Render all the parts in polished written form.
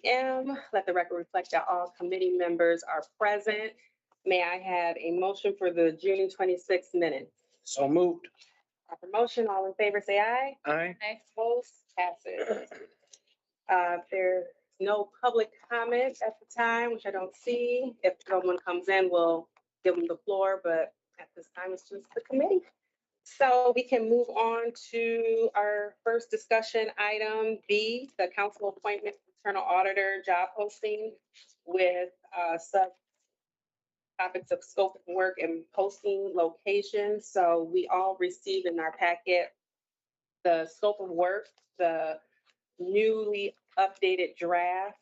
p.m. Let the record reflect that all committee members are present. May I have a motion for the June 26th minutes? So moved. Proper motion, all in favor, say aye. Aye. Aye. Opposed, passes. There's no public comment at the time, which I don't see. If someone comes in, we'll give them the floor, but at this time, it's just the committee. So we can move on to our first discussion item, B, the council appointment internal auditor job posting with sub topics of scope of work and posting location. So we all received in our packet the scope of work, the newly updated draft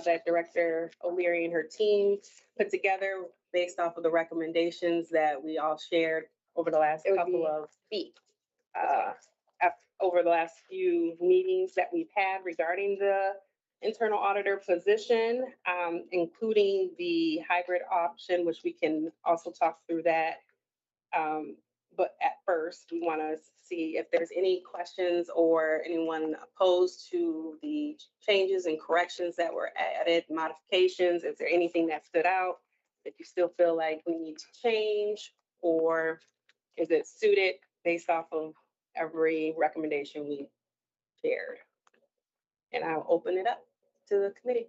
that Director O'Leary and her team put together based off of the recommendations that we all shared over the last couple of weeks. Over the last few meetings that we've had regarding the internal auditor position, including the hybrid option, which we can also talk through that. But at first, we want to see if there's any questions or anyone opposed to the changes and corrections that were added, modifications. Is there anything that stood out that you still feel like we need to change, or is it suited based off of every recommendation we shared? And I'll open it up to the committee.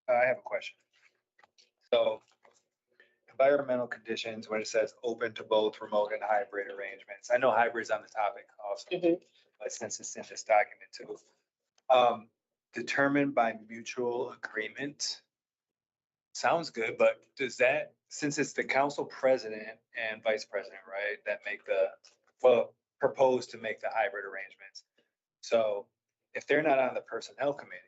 I have a question. So environmental conditions, when it says open to both remote and hybrid arrangements, I know hybrid's on the topic also, but since it's in this document too. Determined by mutual agreement. Sounds good, but does that, since it's the council president and vice president, right, that make the, well, propose to make the hybrid arrangements. So if they're not on the personnel committee,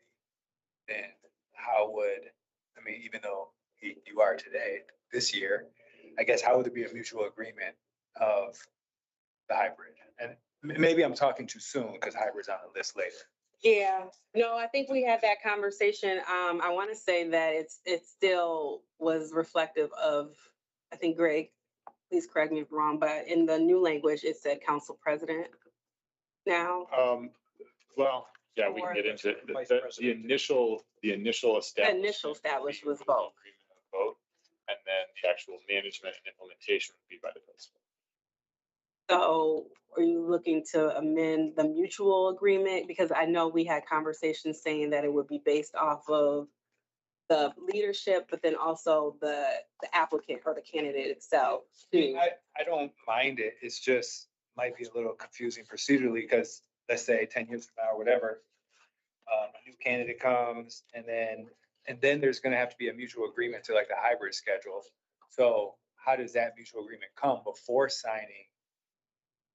then how would, I mean, even though you are today, this year, I guess, how would there be a mutual agreement of the hybrid? And maybe I'm talking too soon because hybrid's on the list later. Yeah, no, I think we had that conversation. I want to say that it still was reflective of, I think, Greg, please correct me if I'm wrong, but in the new language, it said council president now. Well, yeah, we can get into it. The initial establishment Was both. Vote, and then the actual management and implementation would be by the principal. So are you looking to amend the mutual agreement? Because I know we had conversations saying that it would be based off of the leadership, but then also the applicant or the candidate itself too. I don't mind it. It's just might be a little confusing procedurally because let's say 10 years from now or whatever, a new candidate comes and then there's going to have to be a mutual agreement to like the hybrid schedule. So how does that mutual agreement come before signing?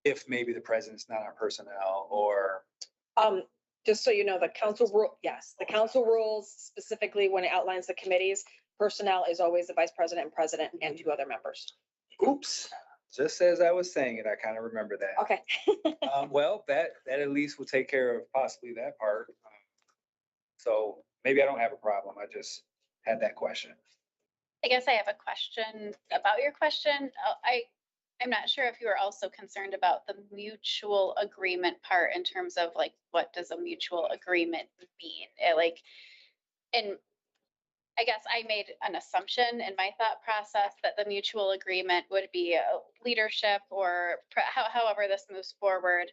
If maybe the president's not on personnel or. Just so you know, the council rule, yes, the council rules specifically when it outlines the committees, personnel is always the vice president and president and 2 other members. Oops, just as I was saying it, I kind of remember that. Okay. Well, that at least will take care of possibly that part. So maybe I don't have a problem. I just had that question. I guess I have a question about your question. I'm not sure if you are also concerned about the mutual agreement part in terms of like, what does a mutual agreement mean? And I guess I made an assumption in my thought process that the mutual agreement would be a leadership or however this moves forward,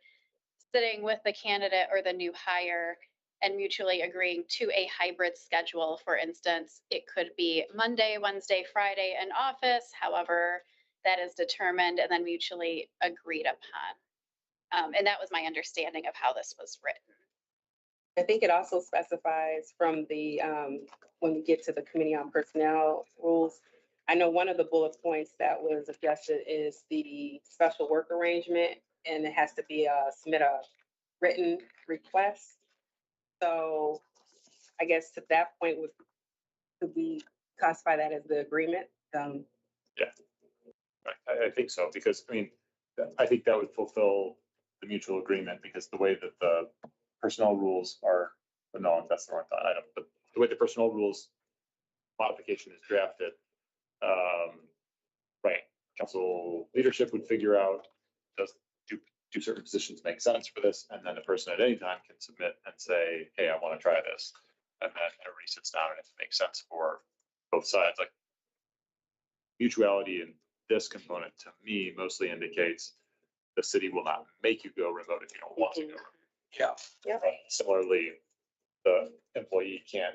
sitting with the candidate or the new hire and mutually agreeing to a hybrid schedule. For instance, it could be Monday, Wednesday, Friday in office, however that is determined and then mutually agreed upon. And that was my understanding of how this was written. I think it also specifies from the, when we get to the Committee on Personnel rules, I know one of the bullet points that was adjusted is the special work arrangement, and it has to be submit a written request. So I guess to that point, could we classify that as the agreement? Yeah, I think so, because I mean, I think that would fulfill the mutual agreement because the way that the personnel rules are, but no, that's the wrong item, but the way the personnel rules modification is drafted, right, council leadership would figure out, do certain positions make sense for this? And then the person at any time can submit and say, hey, I want to try this. And then everybody sits down and if it makes sense for both sides, like mutuality in this component to me mostly indicates the city will not make you go remote if you don't want to go. Yeah. Similarly, the employee can't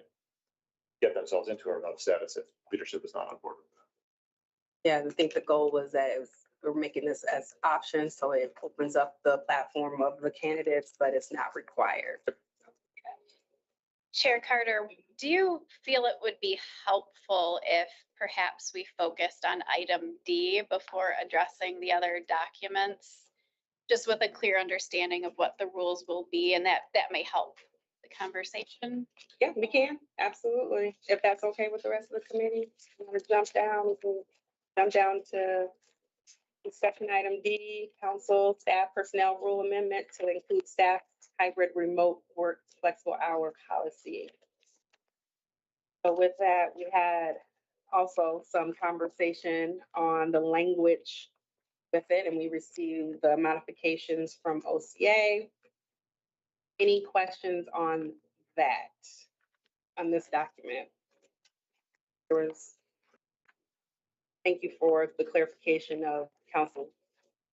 get themselves into a remote status if leadership is not on board with that. Yeah, I think the goal was that we're making this as options, so it opens up the platform of the candidates, but it's not required. Chair Carter, do you feel it would be helpful if perhaps we focused on item D before addressing the other documents? Just with a clear understanding of what the rules will be, and that may help the conversation. Yeah, we can, absolutely. If that's okay with the rest of the committee, you want to jump down to discussion item D, council staff personnel rule amendment to include staff hybrid remote work flexible hour policy. So with that, we had also some conversation on the language with it, and we received the modifications from OCA. Any questions on that, on this document? Thank you for the clarification of council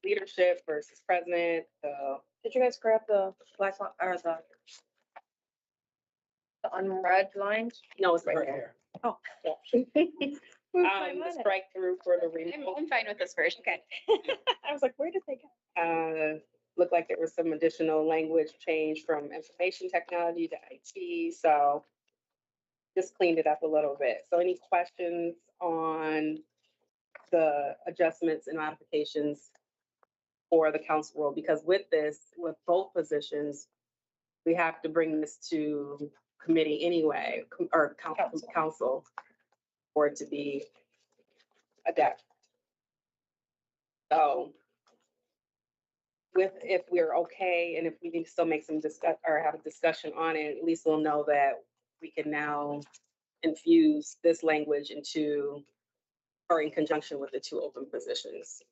leadership versus president. Did you guys grab the black line or the unread lines? No, it's right there. Oh. The strike through for the remote. I'm fine with this version. Okay. I was like, where did they go? Looked like there was some additional language change from information technology to IT, so just cleaned it up a little bit. So any questions on the adjustments and modifications for the council role? Because with this, with both positions, we have to bring this to committee anyway, or council for it to be adapted. So if we're okay, and if we need to still make some have a discussion on it, at least we'll know that we can now infuse this language into, or in conjunction with the two open positions.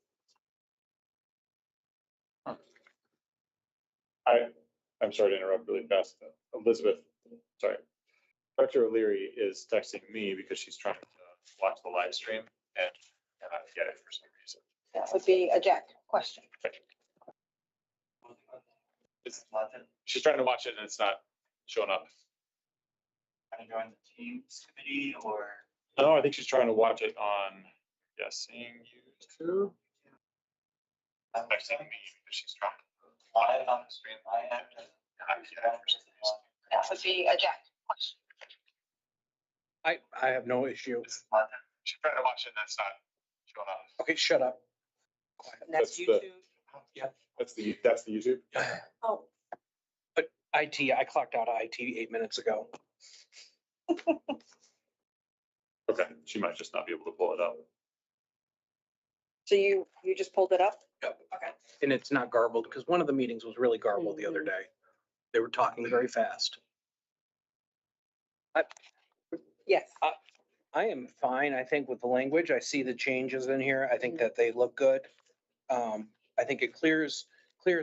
I'm sorry to interrupt really fast. Elizabeth, sorry. Dr. O'Leary is texting me because she's trying to watch the live stream and cannot get it for some reason. That would be a Jack question. She's trying to watch it and it's not showing up. Trying to join the Teams committee or? No, I think she's trying to watch it on, seeing YouTube. Texting me because she's trying to. Live on the stream, I have to. That would be a Jack question. I have no issue. She's trying to watch it and it's not showing up. Okay, shut up. That's That's YouTube. That's the YouTube. Oh, But IT, I clocked out of IT 8 minutes ago. Okay, she might just not be able to pull it up. so you just pulled it up? Yep. Okay. And it's not garbled because one of the meetings was really garbled the other day. They were talking very fast. Yes. I am fine, I think, with the language. I see the changes in here. I think that they look good. I think it clears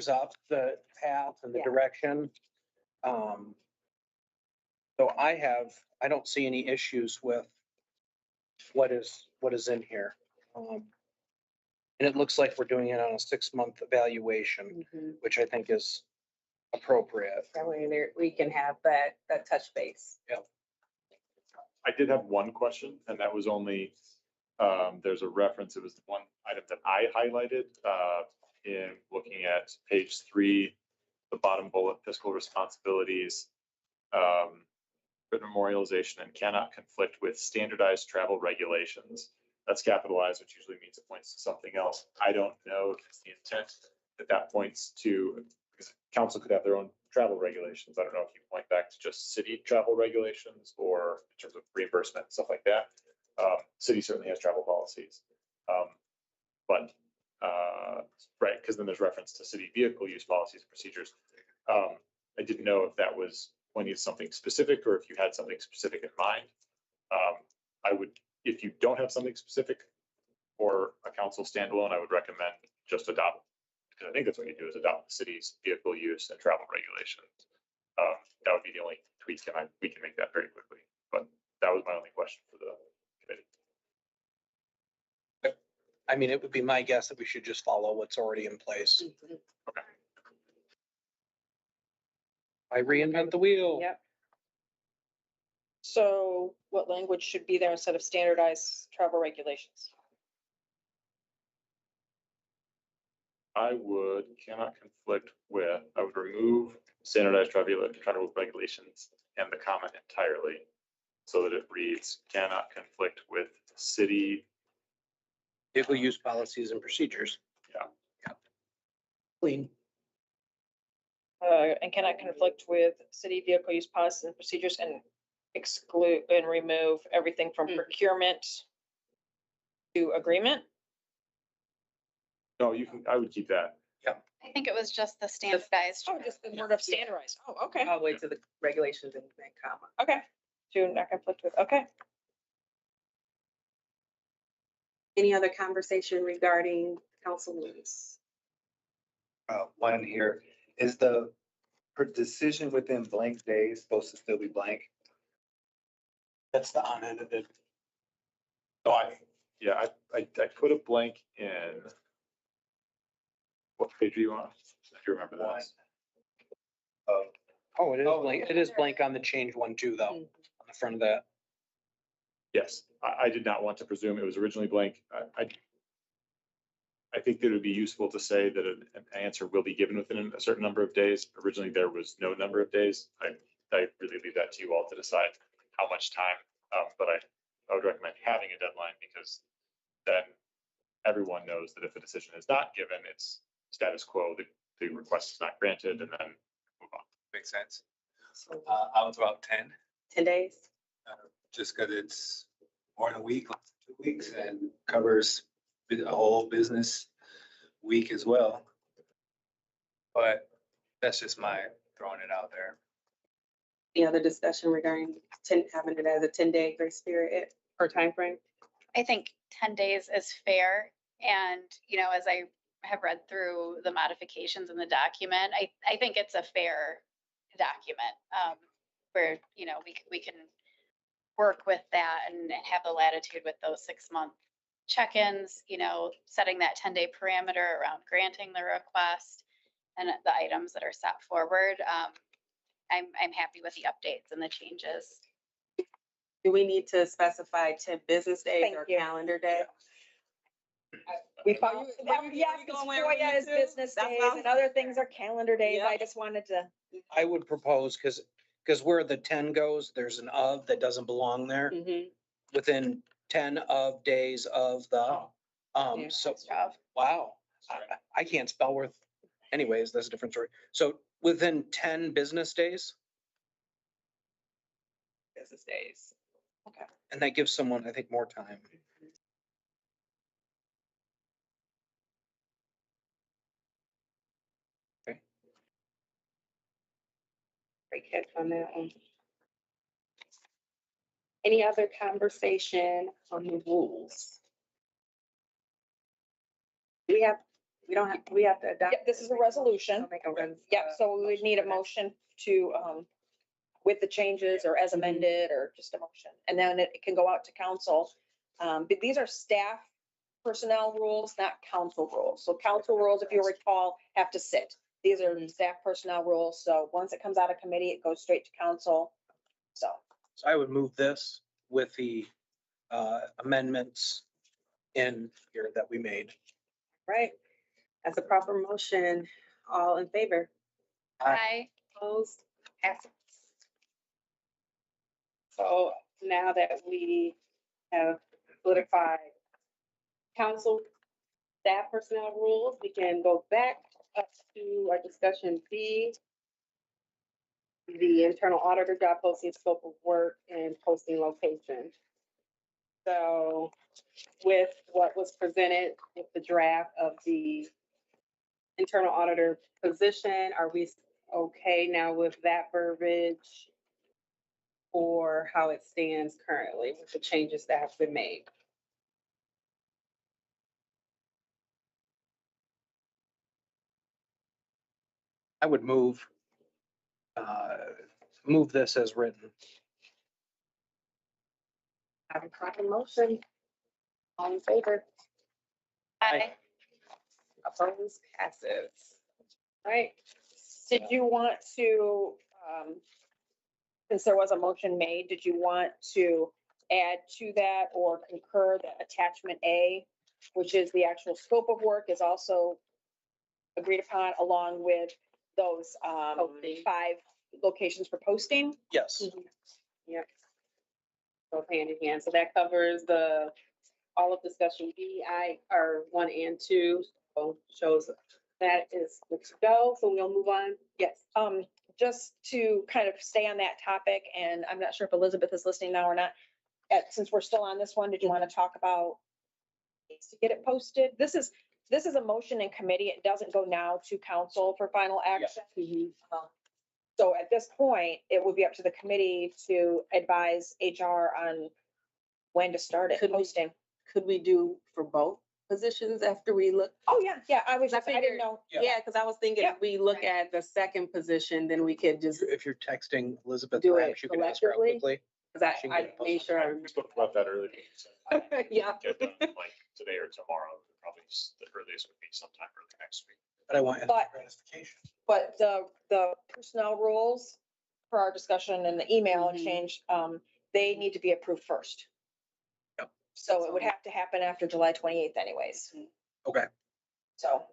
up the path and the Yeah. direction. So I don't see any issues with what is in here. And it looks like we're doing it on a 6-month evaluation, Mhm. which I think is appropriate. That way we can have that touch base. I did have one question, and that was only, there's a reference, it was the one item that I highlighted, in looking at page 3, the bottom bullet, fiscal responsibilities, memorialization and cannot conflict with standardized travel regulations. That's capitalized, which usually means it points to something else. I don't know if it's the intent that points to, because council could have their own travel regulations. I don't know if you point back to just city travel regulations or in terms of reimbursement, stuff like that. City certainly has travel policies. But right, because then there's reference to city vehicle use policies and procedures. I didn't know if that was pointing to something specific or if you had something specific in mind. I would, if you don't have something specific for a council standalone, I would recommend just adopt because I think that's what you do is adopt the city's vehicle use and travel regulations. That would be the only tweak, and we can make that very quickly, but that was my only question for the committee. I mean, it would be my guess that we should just follow what's already in place. I reinvent the wheel. Yep. So what language should be there instead of standardized travel regulations? I cannot conflict with, I would remove standardized travel regulations and the comment entirely. So that it reads, cannot conflict with city. Vehicle use policies and procedures. Yeah. Clean. And cannot conflict with city vehicle use policies and procedures and exclude and remove everything from procurement to agreement. No, you can, I would keep that. I think it was just the standardized. Oh, just the word of standardized. Oh, okay, All the way to the regulations and then comma. okay. To not conflict with, okay. Any other conversation regarding council rules? One here, is the decision within blank days supposed to still be blank? That's the unedited. No, I put a blank in. What page are you on? If you remember that. Oh, it is blank. It is blank on the change one too, though, on the front of that. Yes, I did not want to presume it was originally blank. I think that it would be useful to say that an answer will be given within a certain number of days. Originally, there was no number of days. I really leave that to you all to decide how much time. But I would recommend having a deadline because then everyone knows that if a decision is not given, it's status quo, the request is not granted, and then move on. Makes sense. So I was about 10, 10 days? just because it's more than a week, 2 weeks, and covers a whole business week as well. But that's just my throwing it out there. Any other discussion regarding having it as a 10-day grace period or timeframe? I think 10 days is fair. And, you know, as I have read through the modifications in the document, I think it's a fair document where, you know, we can work with that and have the latitude with those 6-month check-ins, you know, setting that 10-day parameter around granting the request and the items that are set forward. I'm happy with the updates and the changes. Do we need to specify 10 business days Thank or you. calendar day? We found, Where we yes, going, because where we FOIA need is to? business That's days all. and other things are calendar days. Yep. I just wanted to. I would propose, because where the 10 goes, there's an of that doesn't belong there. Mhm. Within 10 of days of the, Yeah. so, Nice job. wow. I can't spell worth, anyways, that's a different story. So within 10 business days, Business days. and that gives someone, I think, more time. Great catch on that one. Any other conversation on the rules? We have to adopt. Yep, this is a resolution. I'll make a Yep, so we would need a motion to, with the changes or as amended or just a motion. And then it can go out to council. But these are staff personnel rules, not council rules. So council rules, if you recall, have to sit. These are staff personnel rules. So once it comes out of committee, it goes straight to council. So. So I would move this with the amendments in here that we made. Right. As a proper motion, all in favor? Aye. Opposed? Passes. So now that we have solidified council staff personnel rules, we can go back up to our discussion B, the internal auditor job posting, scope of work, and posting location. So with what was presented with the draft of the internal auditor position, are we okay now with that verbiage? Or how it stands currently with the changes that have been made? I would move this as written. Have a proper motion. All in favor? Aye. Opposed? Passes. Right. Did you want to, since there was a motion made, did you want to add to that or concur that attachment A, which is the actual scope of work, is also agreed upon along with those Posting. 5 locations for posting? Yes. Yep. Both hand in hand. So that covers all of discussion B, I, or 1 and 2. So shows that is good to go. So we'll move on. Yes. Just to kind of stay on that topic, and I'm not sure if Elizabeth is listening now or not. Since we're still on this one, did you want to talk about ways to get it posted? This is a motion in committee. It doesn't go now to council for final action. So at this point, it would be up to the committee to advise HR on when to start it Could we- posting. Could we do for both positions after we look? Oh, yeah, I was, I I didn't figured- know. Yeah, because I was thinking Yeah. if we look at the second position, then we could just, If you're texting Elizabeth, Do it perhaps you can ask her how collectively? quickly. because She can I get it made posted. sure. We spoke about that earlier. Yeah. Get done like today or tomorrow, probably the earliest would be sometime early next week. But I want But- gratification. But the personnel rules for our discussion and the email Mhm. exchange, they need to be approved first. Yep. So it would have to happen after July 28th anyways. Okay. So,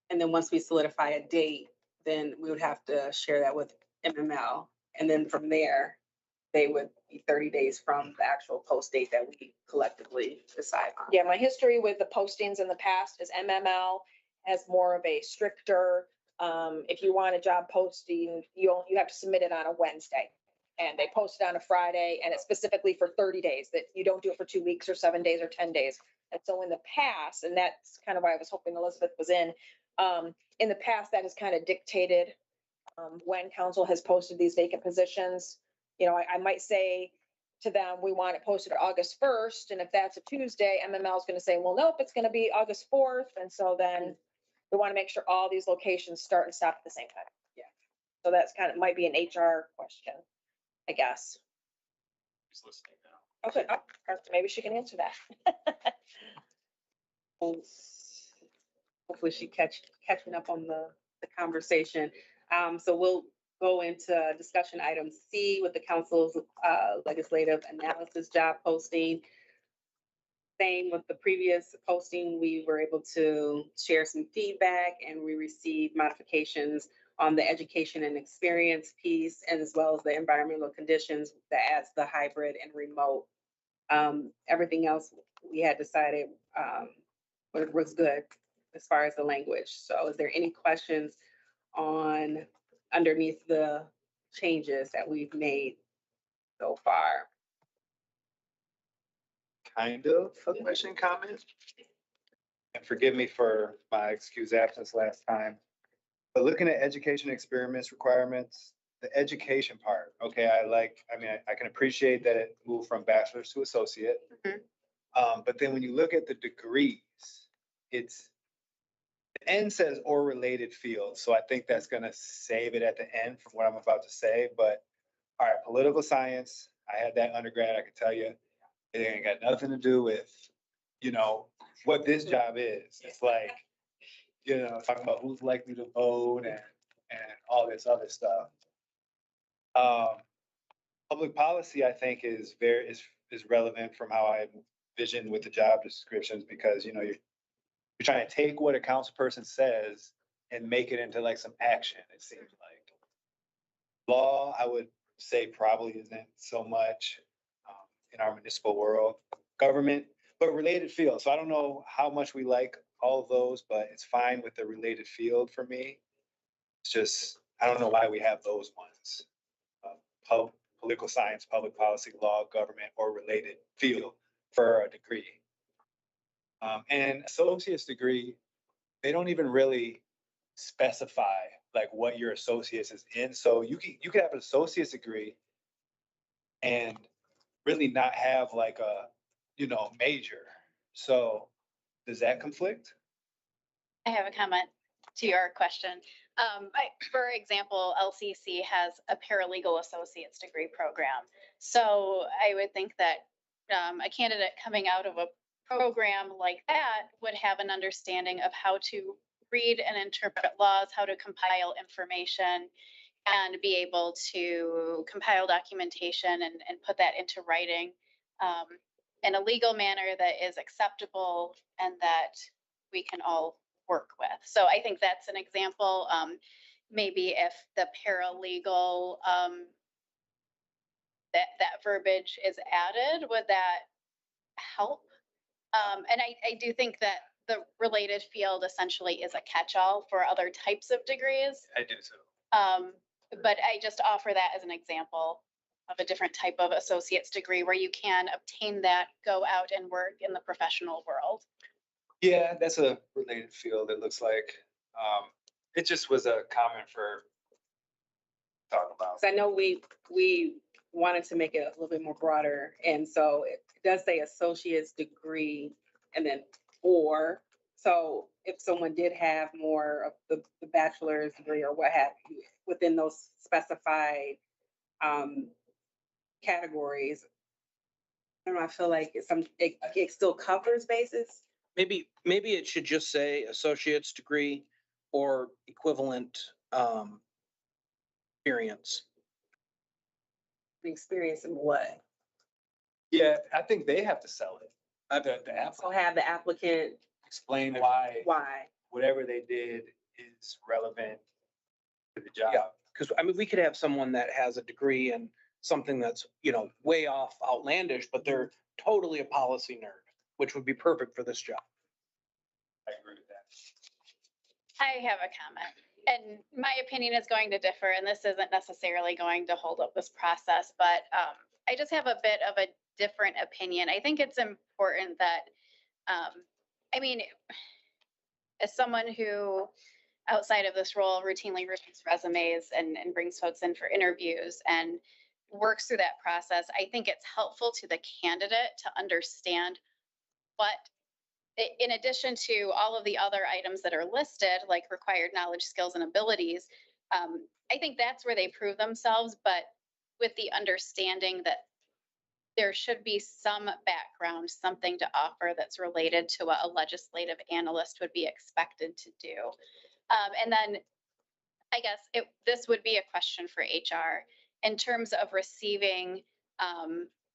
And then once we solidify a date, then we would have to share that with MML. And then from there, they would be 30 days from the actual post date that we collectively decide on. yeah, my history with the postings in the past is MML has more of a stricter, if you want a job posting, you have to submit it on a Wednesday. And they post it on a Friday, and it's specifically for 30 days, that you don't do it for 2 weeks or 7 days or 10 days. And so in the past, and that's kind of why I was hoping Elizabeth was in the past, that has kind of dictated when council has posted these vacant positions. You know, I might say to them, we want it posted August 1st, and if that's a Tuesday, MML is going to say, well, nope, it's going to be August 4th. And so then we want to make sure all these locations start and stop at the same time. Yeah. So that's kind of, might be an HR question, I guess. He's listening now. Okay, maybe she can answer that. Hopefully she catching up on the conversation. So we'll go into discussion item C with the council's legislative analysis job posting. Same with the previous posting, we were able to share some feedback and we received modifications on the education and experience piece, and as well as the environmental conditions that adds the hybrid and remote. Everything else we had decided was good as far as the language. So is there any questions on underneath the changes that we've made so far? Kind of a question, comment. And forgive me for my excused absence last time. But looking at education experiments requirements, the education part, okay, I can appreciate that it moved from bachelor's to associate. Mhm. But then when you look at the degrees, the end says or related fields, so I think that's gonna save it at the end from what I'm about to say, but all right, political science, I had that undergrad, I can tell you, it ain't got nothing to do with, what this job is. It's like, talking about who's likely to vote and all this other stuff. Public policy, I think, is relevant from how I envision with the job descriptions, because, you're trying to take what a council person says and make it into like some action, it seems like. Law, I would say probably isn't so much in our municipal world. Government, but related field. So I don't know how much we like all of those, but it's fine with the related field for me. It's just, I don't know why we have those ones. Political science, public policy, law, government, or related field for a degree. And associate's degree, they don't even really specify like what your associate's is in. So you could have an associate's degree and really not have like a, major. So does that conflict? I have a comment to your question. For example, LCC has a paralegal associate's degree program. So I would think that a candidate coming out of a program like that would have an understanding of how to read and interpret laws, how to compile information, and be able to compile documentation and put that into writing in a legal manner that is acceptable and that we can all work with. So I think that's an example. Maybe if the paralegal, that verbiage is added, would that help? And I do think that the related field essentially is a catch-all for other types of degrees. I do so. But I just offer that as an example of a different type of associate's degree where you can obtain that, go out and work in the professional world. Yeah, that's a related field, it looks like. It just was a comment for talk about. So I know we wanted to make it a little bit more broader, and so it does say associate's degree and then or. So if someone did have more of the bachelor's degree or what have you, within those specified categories, I don't know, I feel like it still covers bases. Maybe it should just say associate's degree or equivalent experience. Experience in what? Yeah, I think they have to sell it. The So applicant have the applicant, explain why? whatever they did is relevant to the job. Yeah. Because I mean, we could have someone that has a degree in something that's, way off outlandish, but they're totally a policy nerd, which would be perfect for this job. I agree with that. I have a comment, and my opinion is going to differ, and this isn't necessarily going to hold up this process, but I just have a bit of a different opinion. I think it's important that, I mean, as someone who outside of this role routinely reviews resumes and brings folks in for interviews and works through that process, I think it's helpful to the candidate to understand what, in addition to all of the other items that are listed, like required knowledge, skills, and abilities, I think that's where they prove themselves, but with the understanding that there should be some background, something to offer that's related to what a legislative analyst would be expected to do. And then I guess this would be a question for HR in terms of receiving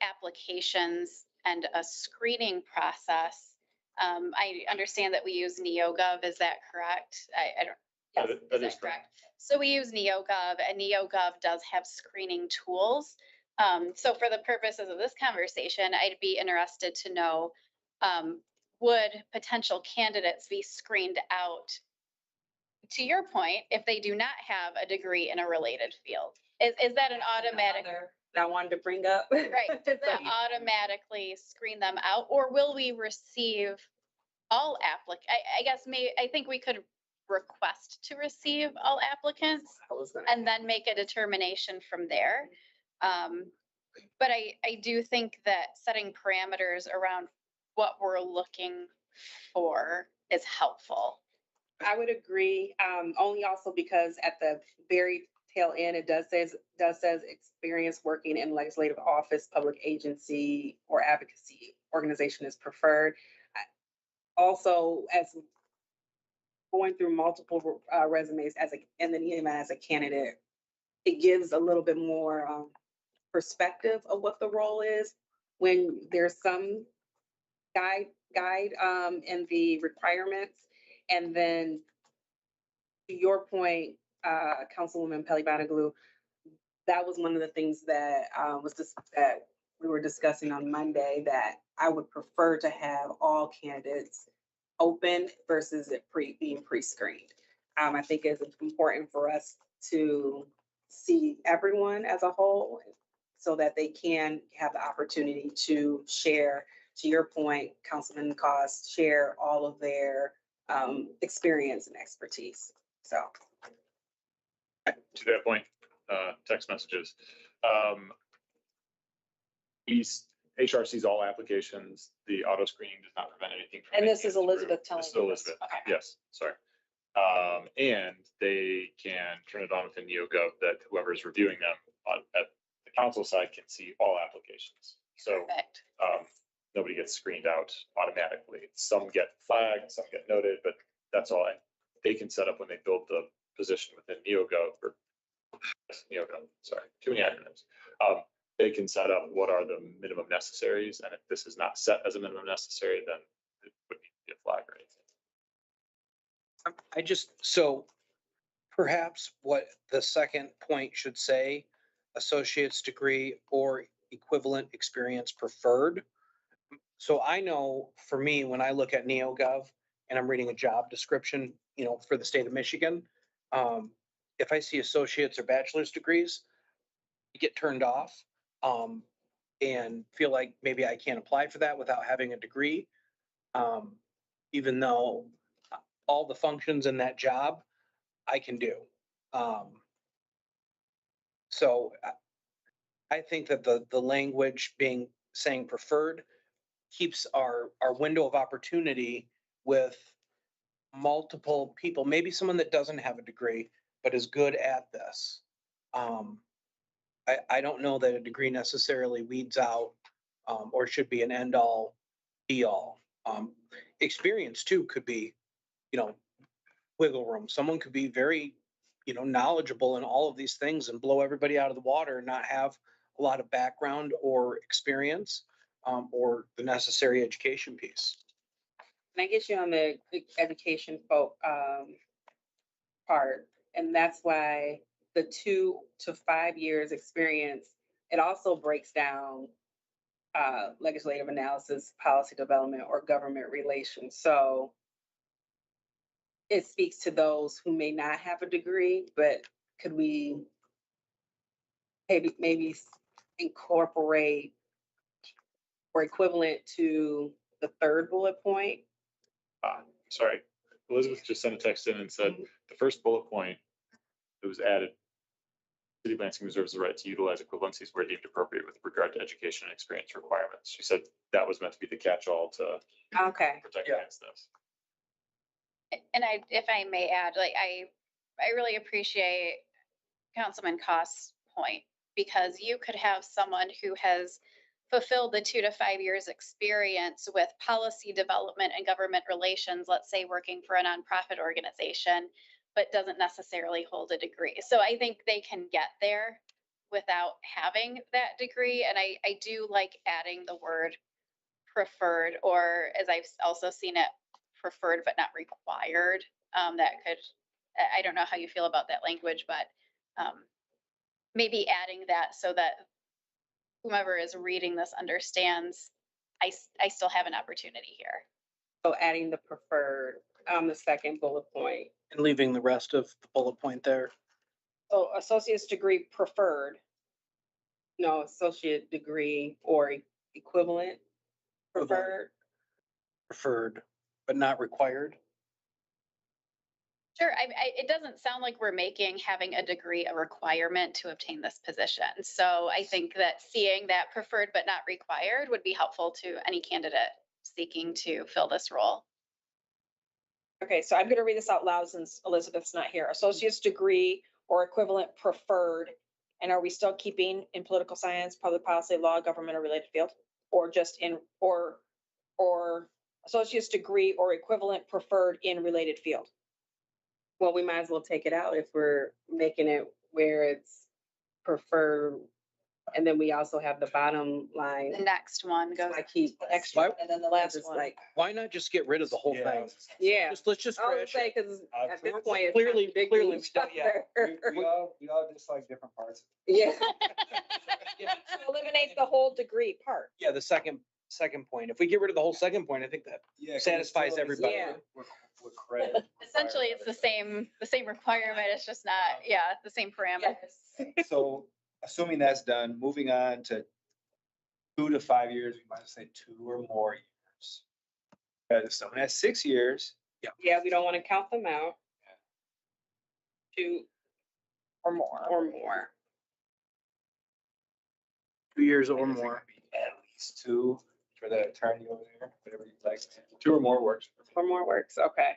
applications and a screening process. I understand that we use NeoGov. Is that correct? I don't. Yes, That is correct. So we use NeoGov, and NeoGov does have screening tools. So for the purposes of this conversation, I'd be interested to know, would potential candidates be screened out, to your point, if they do not have a degree in a related field? Is that an automatic? That I wanted to bring up. Right, does that automatically screen them out, or will we receive all I guess I think we could request to receive all applicants and then make a determination from there. But I do think that setting parameters around what we're looking for is helpful. I would agree, only also because at the very tail end, it does says experience working in legislative office, public agency, or advocacy organization is preferred. Also, as going through multiple resumes and then even as a candidate, it gives a little bit more perspective of what the role is when there's some guide in the requirements. And then to your point, Councilwoman Peli Bottiglue, that was one of the things that that we were discussing on Monday, that I would prefer to have all candidates open versus it being pre-screened. I think it's important for us to see everyone as a whole so that they can have the opportunity to share, to your point, Councilman Cost, share all of their experience and expertise. So. To that point, text messages. HR sees all applications. The auto screening does not prevent anything from. And this making is it through. Elizabeth telling This is you Elizabeth. this. Okay. Yes, sorry. And they can turn it on within NeoGov that whoever's reviewing them at the council side can see all applications. So Perfect. nobody gets screened out automatically. Some get flagged, some get noted, but that's all. And they can set up when they build the position within NeoGov or NeoGov, sorry, too many acronyms. They can set up what are the minimum necessaries, and if this is not set as a minimum necessary, then it would need to be a flag or anything. I just, so perhaps what the second point should say, associate's degree or equivalent experience preferred. So I know for me, when I look at NeoGov and I'm reading a job description, for the state of Michigan, if I see associates or bachelor's degrees, I get turned off, and feel like maybe I can't apply for that without having a degree. Even though all the functions in that job I can do. So I think that the language saying preferred keeps our window of opportunity with multiple people, maybe someone that doesn't have a degree, but is good at this. I don't know that a degree necessarily weeds out, or should be an end all be all. Experience too could be, wiggle room. Someone could be very, knowledgeable in all of these things and blow everybody out of the water and not have a lot of background or experience, or the necessary education piece. And I get you on the education part, and that's why the 2 to 5 years experience, it also breaks down legislative analysis, policy development, or government relations. So it speaks to those who may not have a degree, but could we maybe incorporate or equivalent to the third bullet point? Sorry, Elizabeth just sent a text in and said, the first bullet point that was added, City of Lansing reserves the right to utilize equivalencies where deemed appropriate with regard to education and experience requirements. She said that was meant to be the catch-all to Okay. protect Yeah. against this. And if I may add, like, I really appreciate Councilman Koss' point, because you could have someone who has fulfilled the 2 to 5 years experience with policy development and government relations, let's say working for a nonprofit organization, but doesn't necessarily hold a degree. So I think they can get there without having that degree. And I do like adding the word preferred, or as I've also seen it, preferred but not required. That could, I don't know how you feel about that language, but maybe adding that so that whomever is reading this understands I still have an opportunity here. So adding the preferred, the second bullet point. And leaving the rest of the bullet point there. So associate's degree preferred. No, associate degree or equivalent preferred. Preferred, but not required. Sure, it doesn't sound like we're making having a degree a requirement to obtain this position. So I think that seeing that preferred but not required would be helpful to any candidate seeking to fill this role. Okay, so I'm going to read this out loud since Elizabeth's not here. Associate's degree or equivalent preferred. And are we still keeping in political science, public policy, law, government, or related field? Or just in, or associate's degree or equivalent preferred in related field? Well, we might as well take it out if we're making it where it's preferred. And then we also have the bottom line. The next one goes, I keep Next Why- one, and then the last it's one. like, Why not just get rid of the whole thing? yeah. Let's just I was trash it. saying, because at this Clearly- point, it's clearly contradicting we each don't- yeah. other. We all just like different parts. Yeah. Eliminate the whole degree part. Yeah, the second point. If we get rid of the whole second point, I think that satisfies everybody. Yeah. With credit. essentially it's the same requirement. It's just not, the same parameters. So assuming that's done, moving on to 2 to 5 years, we might say 2 or more years. If someone has 6 years, Yeah, we don't want to count them out. 2 Or more. or more. 2 years or I guess it more. could be at least 2 for the attorney over there, whatever you like. 2 or more works. Or more works, okay.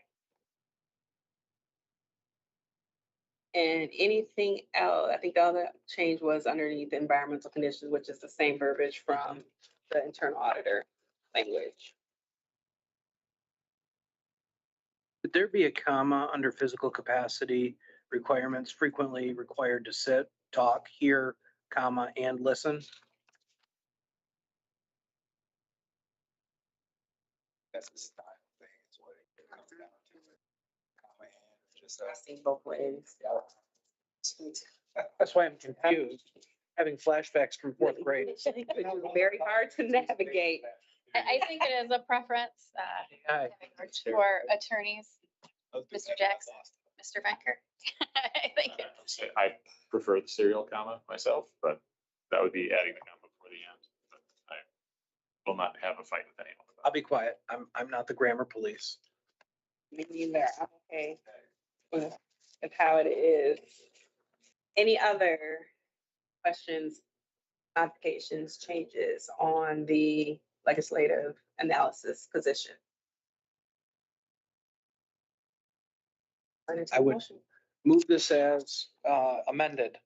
And anything else, I think the other change was underneath environmental conditions, which is the same verbiage from the internal auditor language. Would there be a comma under physical capacity requirements frequently required to sit, talk, hear, comma, and listen? That's a style thing, is what it comes down to. Comma and just, I've seen both ways. That's why I'm confused, having flashbacks from fourth grade. Very hard to navigate. I think it is a preference Aye. for attorneys, Mr. Jackson, Mr. Becker. I think I prefer the serial comma myself, but that would be adding the comma before the end. But I will not have a fight with anyone. I'll be quiet. I'm not the grammar police. Me neither. I'm okay with how it is. Any other questions, modifications, changes on the legislative analysis position? I would- Move this as amended.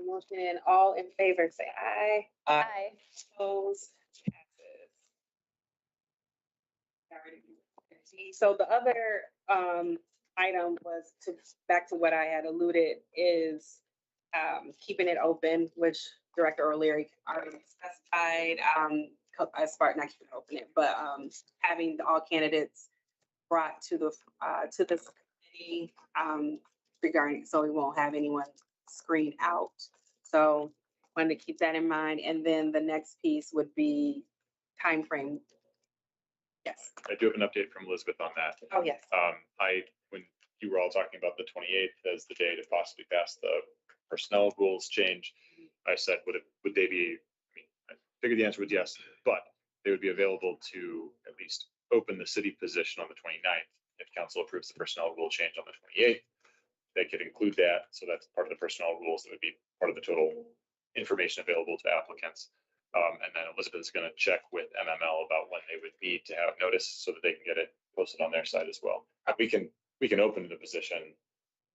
Motion and all in favor, say aye. Aye. Opposed, passes. So the other item was back to what I had alluded is keeping it open, which Director O'Leary already specified. As far, not keeping it open it, but having all candidates brought to the committee regarding, so we won't have anyone screened out. So wanted to keep that in mind. And then the next piece would be timeframe. Yes. I do have an update from Elizabeth on that. Oh, yes. When you were all talking about the 28th as the day to possibly pass the personnel rules change, I said, would they be, I mean, I figured the answer was yes, but they would be available to at least open the city position on the 29th. If council approves the personnel rule change on the 28th, they could include that. So that's part of the personnel rules. That would be part of the total information available to applicants. And then Elizabeth is going to check with MML about when they would need to have notice so that they can get it posted on their side as well. We can open the position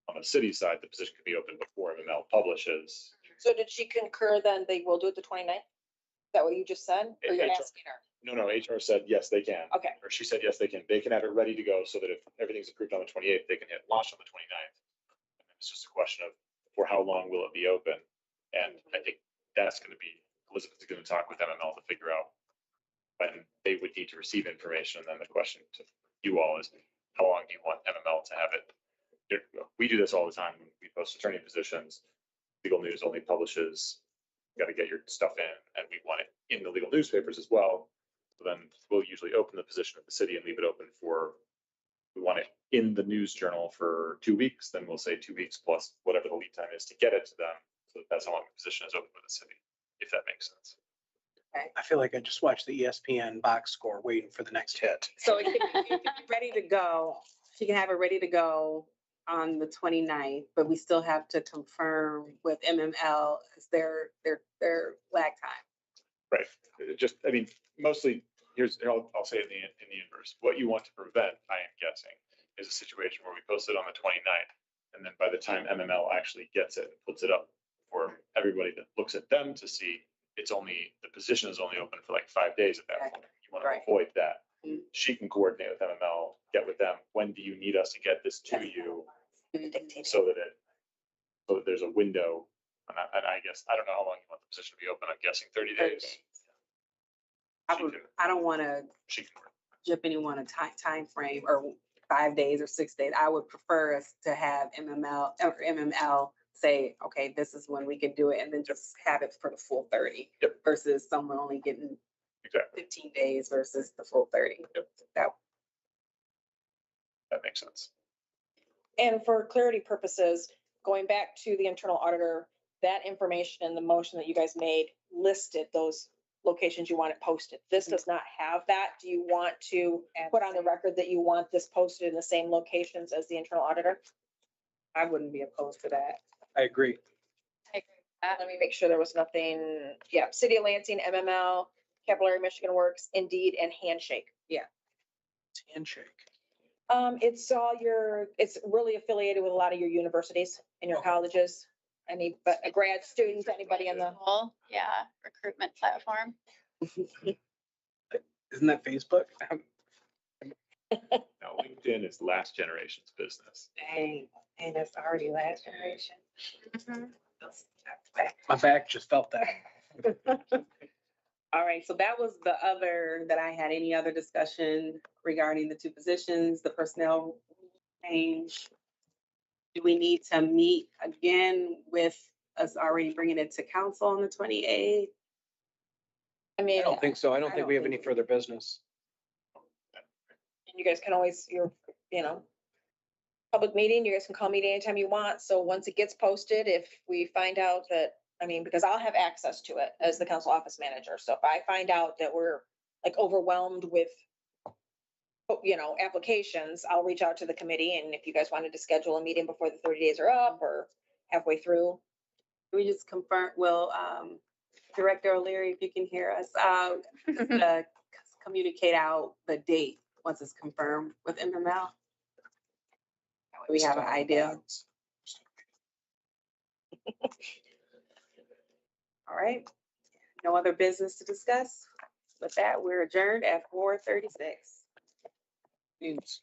on the city side. The position could be open before MML publishes. So did she concur then they will do it the 29th? Is that what you just said? Or you're HR. asking her? No, HR said, yes, they can. Okay. Or she said, yes, they can. They can have it ready to go so that if everything's approved on the 28th, they can hit launch on the 29th. And then it's just a question of for how long will it be open? And I think that's going to be, Elizabeth is going to talk with MML to figure out when they would need to receive information. And then the question to you all is, how long do you want MML to have it? We do this all the time when we post attorney positions. Legal News only publishes, you got to get your stuff in, and we want it in the legal newspapers as well. So then we'll usually open the position of the city and leave it open for, we want it in the news journal for 2 weeks, then we'll say 2 weeks plus whatever the lead time is to get it to them. So that's how long the position is open for the city, if that makes sense. I feel like I just watched the ESPN box score waiting for the next hit. So it could be ready to go. She can have it ready to go on the 29th, but we still have to confirm with MML because their lag time. Right. Just, I mean, mostly, I'll say it in the inverse. What you want to prevent, I am guessing, is a situation where we post it on the 29th. And then by the time MML actually gets it and puts it up for everybody that looks at them to see, the position is only open for like 5 days at that point. You want to Right. avoid that. Mhm. She can coordinate with MML, get with them. When do you need us to get this to you? So that there's a window. And I guess, I don't know how long you want the position to be open. I'm guessing 30 days. I don't want to She can work. give anyone a time frame or 5 days or 6 days. I would prefer us to have MML say, okay, this is when we can do it, and then just have it for the full 30. Yep. Versus someone only getting Exactly. 15 days versus the full 30. That makes sense. And for clarity purposes, going back to the internal auditor, that information in the motion that you guys made listed those locations you want it posted. This does not have that. Do you want to put on the record that you want this posted in the same locations as the internal auditor? I wouldn't be opposed to that. I agree. I agree with that. Let me make sure there was nothing. Yeah, City of Lansing, MML, Capital Area Michigan Works, Indeed, and Handshake. Handshake. It's all it's really affiliated with a lot of your universities and your colleges. But a grad student, anybody in the, Cool. Yeah, recruitment platform. Isn't that Facebook? Now, LinkedIn is last generation's business. Dang, and it's already last generation. Mm-hmm. My back just felt that. All right, so that was the other that I had. Any other discussion regarding the two positions, the personnel change? Do we need to meet again with us already bringing it to council on the 28th? I mean, I don't think so. I don't I think don't we have think any so. further business. you guys can always, public meeting, you guys can call me anytime you want. So once it gets posted, if we find out that, because I'll have access to it as the council office manager. So if I find out that we're like overwhelmed with, applications, I'll reach out to the committee. And if you guys wanted to schedule a meeting before the 30 days are up or halfway through. We just confirm, Director O'Leary, if you can hear us, communicate out the date once it's confirmed with MML. That way we have an idea. All right. No other business to discuss. With that, we're adjourned at 4:36. Means